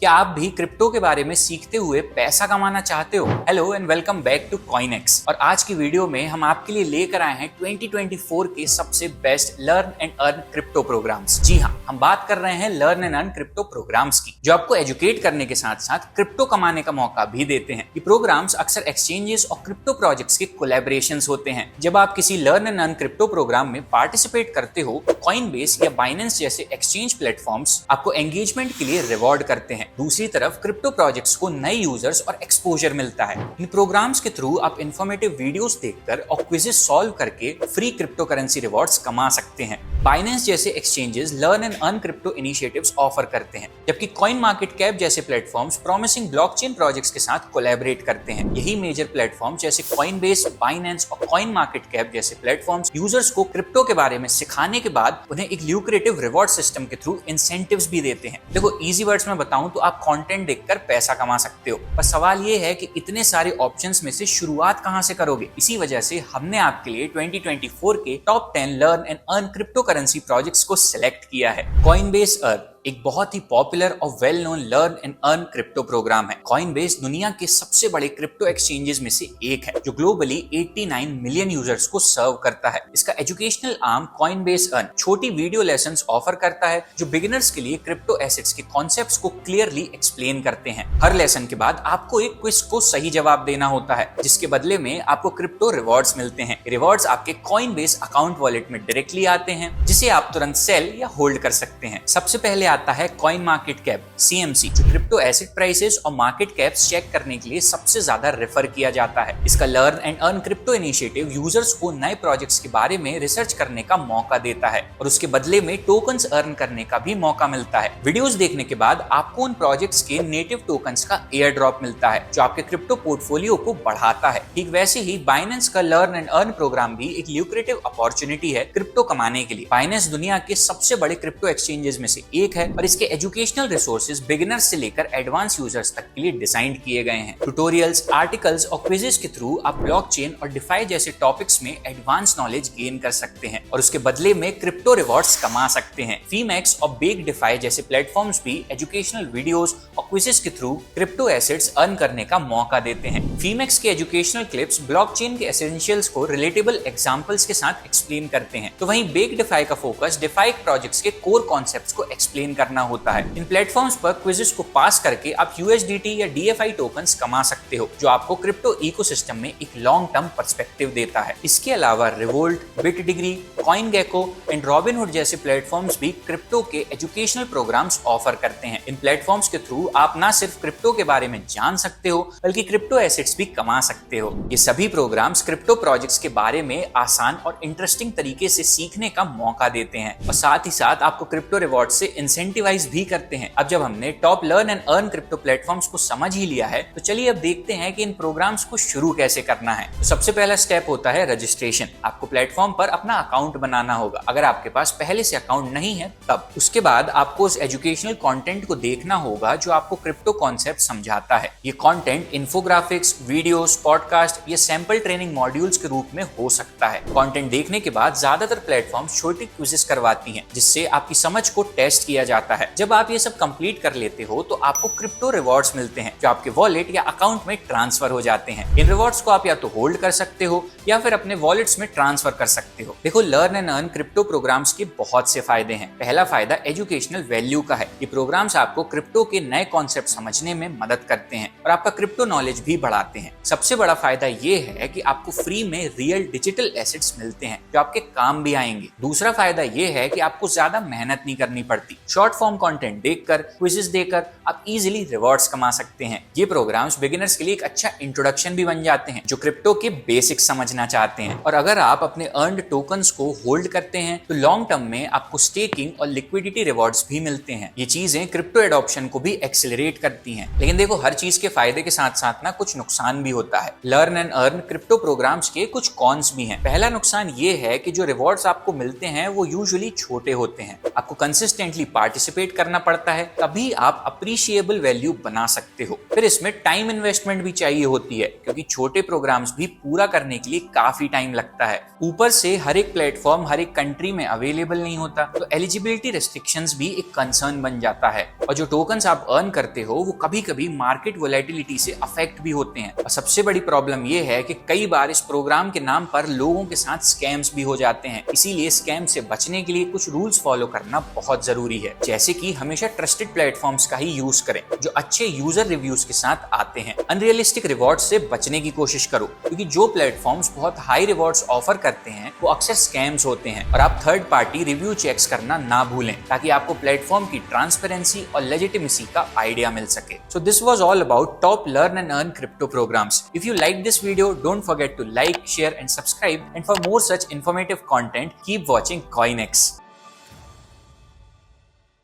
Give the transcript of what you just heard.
क्या आप भी क्रिप्टो के बारे में सीखते हुए पैसा कमाना चाहते हो? Hello and welcome back to CoinEx. और आज की वीडियो में हम आपके लिए लेकर आए हैं 2024 के सबसे best learn and earn crypto programs. जी हाँ, हम बात कर रहे हैं learn and earn crypto programs की, जो आपको एजुकेट करने के साथ साथ क्रिप्टो कमाने का मौका भी देते हैं। ये प्रोग्राम्स अक्सर एक्सचेंजेस और क्रिप्टो प्रोजेक्ट्स के कोलैबोरेशंस होते हैं। जब आप किसी learn and earn crypto program में पार्टिसिपेट करते हो, कॉइनबेस या बाइनेंस जैसे एक्सचेंज प्लेटफॉर्म्स आपको एंगेजमेंट के लिए रिवॉर्ड करते हैं। दूसरी तरफ क्रिप्टो प्रोजेक्ट्स को नए यूजर्स और एक्सपोजर मिलता है। इन प्रोग्राम्स के थ्रू आप इंफॉर्मेटिव वीडियोस देखकर और क्विज़ेस सॉल्व करके फ्री क्रिप्टो करेंसी रिवॉर्ड्स कमा सकते हैं। बाइनेंस जैसे exchanges learn and earn crypto initiatives offer करते हैं, जबकि कॉइन मार्केट कैप जैसे प्लेटफॉर्म्स प्रॉमिसिंग ब्लॉकचेन प्रोजेक्ट्स के साथ कोलैबोरेट करते हैं। यही मेजर प्लेटफॉर्म जैसे कॉइनबेस, बाइनेंस और कॉइन मार्केट कैप जैसे प्लेटफॉर्म्स यूजर्स को क्रिप्टो के बारे में सिखाने के बाद उन्हें एक ल्यूक्रेटिव रिवॉर्ड सिस्टम के थ्रू इंसेंटिव्स भी देते हैं। देखो, इजी वर्ड्स में बताऊं तो आप कंटेंट देखकर पैसा कमा सकते हो, पर सवाल ये है कि इतने सारे ऑप्शंस में से शुरुआत कहां से करोगे। इसी वजह से हमने आपके लिए 2024 के top 10 learn and earn crypto currency projects को सिलेक्ट किया है। कॉइनबेस अर्न एक बहुत ही पॉपुलर और well known learn and earn crypto program है। कॉइनबेस दुनिया के सबसे बड़े क्रिप्टो एक्सचेंजेस में से एक है, जो ग्लोबली 89 मिलियन यूजर्स को सर्व करता है। इसका एजुकेशनल आर्म कॉइनबेस अर्न छोटी वीडियो लेसन्स ऑफर करता है, जो बिगिनर्स के लिए क्रिप्टो एसेट्स के कॉन्सेप्ट्स को क्लियरली एक्सप्लेन करते हैं। हर लेसन के बाद आपको एक क्विज को सही जवाब देना होता है, जिसके बदले में आपको क्रिप्टो रिवॉर्ड्स मिलते हैं। रिवॉर्ड्स आपके कॉइनबेस अकाउंट वॉलेट में डायरेक्टली आते हैं, जिसे आप तुरंत सेल या होल्ड कर सकते हैं। सबसे पहले आता है कॉइन मार्केट कैप CMC, जो क्रिप्टो एसेट प्राइसेस और मार्केट कैप्स चेक करने के लिए सबसे ज्यादा रेफर किया जाता है। इसका learn and earn crypto initiative users को नए प्रोजेक्ट्स के बारे में रिसर्च करने का मौका देता है और उसके बदले में टोकन्स अर्न करने का भी मौका मिलता है। वीडियोस देखने के बाद आपको उन प्रोजेक्ट्स के नेटिव टोकन्स का एयर ड्रॉप मिलता है, जो आपके क्रिप्टो पोर्टफोलियो को बढ़ाता है। ठीक वैसे ही बाइनेंस का लर्न एंड अर्न प्रोग्राम भी एक ल्यूक्रेटिव अपॉर्चुनिटी है क्रिप्टो कमाने के लिए। बाइनेंस दुनिया के सबसे बड़े क्रिप्टो एक्सचेंजेस में से एक है और इसके एजुकेशनल रिसोर्सेज बिगिनर्स से लेकर एडवांस यूजर्स तक के लिए डिजाइन किए गए हैं। ट्यूटोरियल्स, आर्टिकल्स और क्विजेस के थ्रू आप ब्लॉकचेन और डिफाई जैसे टॉपिक्स में एडवांस नॉलेज गेन कर सकते हैं और उसके बदले में क्रिप्टो रिवॉर्ड्स कमा सकते हैं। फीमेक्स और बेक डिफाई जैसे प्लेटफॉर्म्स भी एजुकेशनल वीडियोस और क्विजेस के थ्रू क्रिप्टो एसेट्स अर्न करने का मौका देते हैं। फीमेक्स के एजुकेशनल क्लिप्स ब्लॉकचेन के एसेंशियल्स को रिलेटेबल एग्जांपल्स के साथ एक्सप्लेन करते हैं, तो वहीं बेक डिफाई का फोकस डिफाई प्रोजेक्ट्स के कोर कॉन्सेप्ट्स को एक्सप्लेन करना होता है। इन प्लेटफॉर्म्स पर क्विज़ेस को पास करके आप USDT या DFI टोकन्स कमा सकते हो, जो आपको क्रिप्टो इकोसिस्टम में एक लॉन्ग टर्म पर्सपेक्टिव देता है। इसके अलावा रिवोल्ट, बिटडिग्री, कॉइनगेको एंड रॉबिनहुड जैसे प्लेटफॉर्म्स भी क्रिप्टो के एजुकेशनल प्रोग्राम्स ऑफर करते हैं। इन प्लेटफॉर्म्स के थ्रू आप ना सिर्फ क्रिप्टो के बारे में जान सकते हो, बल्कि क्रिप्टो एसेट्स भी कमा सकते हो। ये सभी प्रोग्राम्स क्रिप्टो प्रोजेक्ट्स के बारे में आसान और इंटरेस्टिंग तरीके से सीखने का मौका देते हैं और साथ ही साथ आपको क्रिप्टो रिवॉर्ड से इंसेंटिवाइज भी करते हैं। अब जब हमने top learn and earn crypto platforms को समझ ही लिया है, तो चलिए अब देखते हैं कि इन प्रोग्राम्स को शुरू कैसे करना है। तो सबसे पहला स्टेप होता है रजिस्ट्रेशन। आपको प्लेटफॉर्म पर अपना अकाउंट बनाना होगा, अगर आपके पास पहले से अकाउंट नहीं है तब। उसके बाद आपको उस एजुकेशनल कंटेंट को देखना होगा जो आपको क्रिप्टो कॉन्सेप्ट समझाता है। ये कंटेंट इन्फोग्राफिक्स, वीडियोस, पॉडकास्ट या सैंपल ट्रेनिंग मॉड्यूल्स के रूप में हो सकता है। कंटेंट देखने के बाद ज्यादातर प्लेटफॉर्म छोटी क्विज़ेस करवाती हैं, जिससे आपकी समझ को टेस्ट किया जाता है। जब आप ये सब कंप्लीट कर लेते हो तो आपको क्रिप्टो रिवॉर्ड्स मिलते हैं, जो आपके वॉलेट या अकाउंट में ट्रांसफर हो जाते हैं। इन रिवॉर्ड्स को आप या तो होल्ड कर सकते हो या फिर अपने वॉलेट्स में ट्रांसफर कर सकते हो। देखो, learn and earn crypto programs के बहुत से फायदे हैं। पहला फायदा एजुकेशनल वैल्यू का है। ये प्रोग्राम्स आपको क्रिप्टो के नए कॉन्सेप्ट समझने में मदद करते हैं और आपका क्रिप्टो नॉलेज भी बढ़ाते हैं। सबसे बड़ा फायदा ये है कि आपको फ्री में रियल डिजिटल एसेट्स मिलते हैं, जो आपके काम भी आएंगे। दूसरा फायदा ये है कि आपको ज्यादा मेहनत नहीं करनी पड़ती। शॉर्ट फॉर्म कंटेंट देखकर, क्विज़ेस देकर आप इजीली रिवॉर्ड्स कमा सकते हैं। ये प्रोग्राम्स बिगिनर्स के लिए एक अच्छा इंट्रोडक्शन भी बन जाते हैं, जो क्रिप्टो के बेसिक्स समझना चाहते हैं। और अगर आप अपने अर्नड टोकन्स को होल्ड करते हैं, तो लॉन्ग टर्म में आपको स्टेकिंग और लिक्विडिटी रिवॉर्ड्स भी मिलते हैं। ये चीजें क्रिप्टो एडॉप्शन को भी एक्सेलरेट करती हैं। लेकिन देखो, हर चीज के फायदे के साथ साथ ना कुछ नुकसान भी होता है। Learn and earn crypto programs के कुछ कॉन्स भी हैं। पहला नुकसान ये है कि जो रिवॉर्ड्स आपको मिलते हैं वो यूजुअली छोटे होते हैं। आपको कंसिस्टेंटली पार्टिसिपेट करना पड़ता है, तभी आप अप्रिशिएबल वैल्यू बना सकते हो। फिर इसमें टाइम इन्वेस्टमेंट भी चाहिए होती है, क्योंकि छोटे प्रोग्राम्स भी पूरा करने के लिए काफी टाइम लगता है। ऊपर से हर एक प्लेटफॉर्म हर एक कंट्री में अवेलेबल नहीं होता, तो एलिजिबिलिटी रेस्ट्रिक्शंस भी एक कंसर्न बन जाता है। और जो टोकन्स आप अर्न करते हो वो कभी कभी मार्केट वोलेटिलिटी से अफेक्ट भी होते हैं। और सबसे बड़ी प्रॉब्लम ये है कि कई बार इस प्रोग्राम के नाम पर लोगों के साथ स्कैम्स भी हो जाते हैं। इसीलिए स्कैम से बचने के लिए कुछ रूल्स फॉलो करना बहुत जरूरी है, जैसे कि हमेशा ट्रस्टेड प्लेटफॉर्म्स का ही यूज करें जो अच्छे यूजर रिव्यूज के साथ आते हैं। अनरियलिस्टिक रिवॉर्ड्स से बचने की कोशिश करो, क्योंकि जो प्लेटफॉर्म्स बहुत हाई रिवॉर्ड्स ऑफर करते हैं वो अक्सर स्कैम्स होते हैं। और आप थर्ड पार्टी रिव्यू चेक्स करना ना भूलें, ताकि आपको प्लेटफॉर्म की ट्रांसपेरेंसी और लेजिटिमेसी का आइडिया मिल सके। So this was all about top learn and earn crypto programs. If you like this video, don't forget to like, share and subscribe, and for more such informative content, keep watching CoinX.